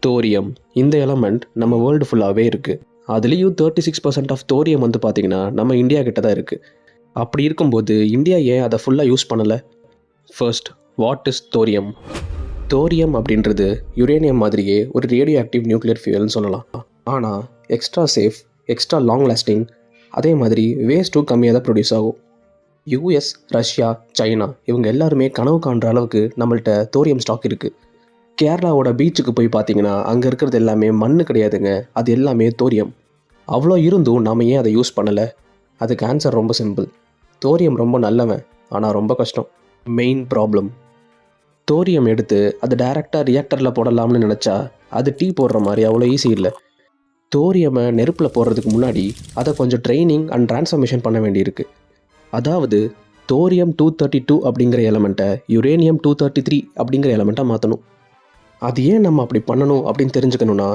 Thorium. இந்த element நம்ம world ஃபுல்லாகவே இருக்குது. அதுலேயும் 36% ஆஃப் தோரியம் வந்து பார்த்திங்கன்னா நம்ம இந்தியா கிட்ட தான் இருக்குது. அப்படி இருக்கும்போது இந்தியா ஏன் அதை ஃபுல்லாக யூஸ் பண்ணலை? First, what is thorium? Thorium அப்படின்றது யுரேனியம் மாதிரியே ஒரு ரேடியோ ஆக்டிவ் நியூக்ளியர் ஃபியூயல்னு சொல்லலாம். ஆனால் extra safe, extra long lasting, அதே மாதிரி வேஸ்ட்டும் கம்மியாக தான் ப்ரொடியூஸ் ஆகும். யூஎஸ், ரஷ்யா, சைனா இவங்க எல்லாருமே கனவு காண்ற அளவுக்கு நம்மள்ட்ட தோரியம் ஸ்டாக் இருக்குது. கேரளாவோட பீச்சுக்கு போய் பார்த்தீங்கன்னா அங்கே இருக்கிறது எல்லாமே மண் கிடையாதுங்க, அது எல்லாமே தோரியம். அவ்வளோ இருந்தும் நாம் ஏன் அதை யூஸ் பண்ணலை? அதுக்கு ஆன்சர் ரொம்ப சிம்பிள். தோரியம் ரொம்ப நல்லவன், ஆனால் ரொம்ப கஷ்டம். மெயின் ப்ராப்ளம், தோரியம் எடுத்து அது டைரெக்டாக ரியாக்டரில் போடலாம்னு நினச்சா அது டீ போடுற மாதிரி அவ்வளோ ஈஸி இல்லை. தோரியமை நெருப்பில் போடுறதுக்கு முன்னாடி அதை கொஞ்சம் ட்ரைனிங் அண்ட் ட்ரான்ஸ்ஃபர்மேஷன் பண்ண வேண்டியிருக்கு. அதாவது தோரியம் 232 அப்படிங்கிற எலமெண்ட்டை யுரேனியம் 233 அப்படிங்கிற எலமெண்ட்டாக மாற்றணும். அது ஏன் நம்ம அப்படி பண்ணணும் அப்படின்னு தெரிஞ்சுக்கணுன்னா